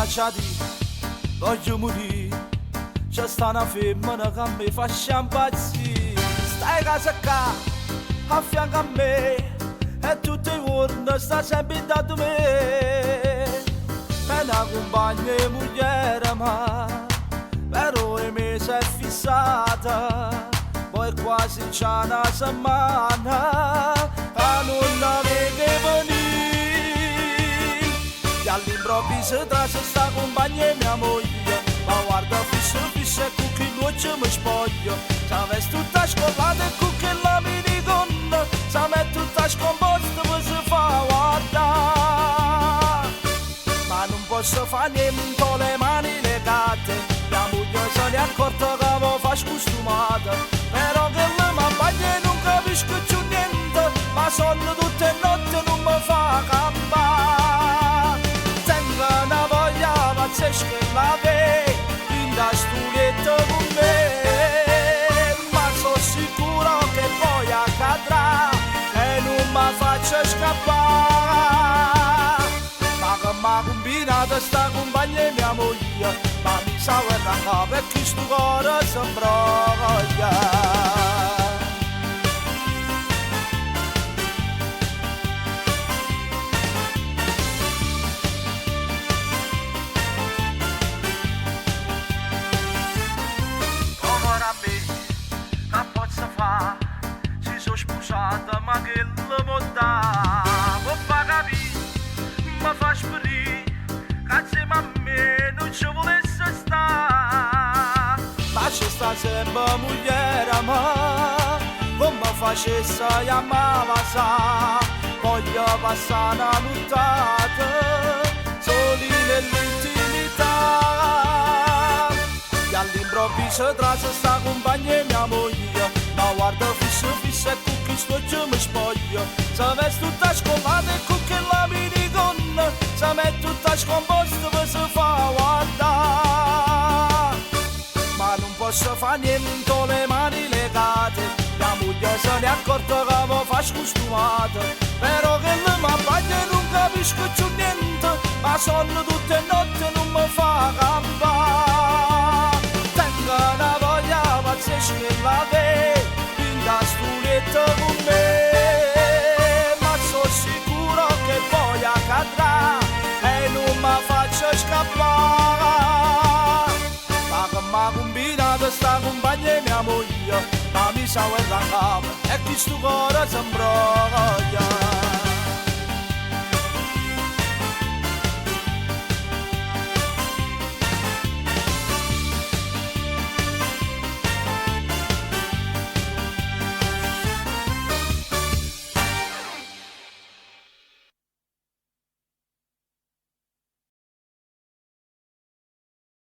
lasciati, voglio morire. C'è sta una femmina che mi fa impazzire. Stai a casa qua, a fianco a me, e tutti i giorni sta sempre intanto me. È una compagna e moglie, ma però mi si è fissata. Poi quasi c'è una setmana che non la vede venire. E all'improvviso tra se sta compagna e mia moglie, ma guarda fisso e con chi luce mi spoglio. Se vesti tutta scollata e con chi la minigonna, se mette tutta scomposta mi si fa guardare. Ma non posso fare niente con le mani legate, mia moglie se ne è accorta che mi fa scostumata. Però che la compagna non capisco più niente, ma sonno tutte le notti non mi fa campare. Tengo una voglia pazzesca e la vedo da stuletto con me, ma sono sicuro che poi accadrà e non mi faccio scappare. Ma che mi ha combinato sta compagna e mia moglie, ma mi sa guarda perché sto cuore si imbroglia. Ma che la moda può capire, mi fa sparire, cazzo ma a me non ci volesse stare. Ma c'è sta sempre moglie, ma come facesse chiamava sa, voglio passare una nottata soli nell'intimità. E all'improvviso tra se sta compagna e mia moglie, ma guarda fisso e con chi sto giù mi spoglio. Se vesti tutta scollata e con chi la minigonna, se mette tutta scomposta mi si fa guardare. Ma non posso fare niente con le mani legate, mia moglie se ne è accorta che mi fa scostumata. Però che la compagna non capisco più niente, ma sonno tutte le notti non mi fa campare. Tengo una voglia pazzesca e la vedo da stuletto con me, ma sono sicuro che poi accadrà e non mi faccio scappare. Ma che mi ha combinato sta compagna e mia moglie, ma mi sa guarda e chi sto cuore si imbroglia.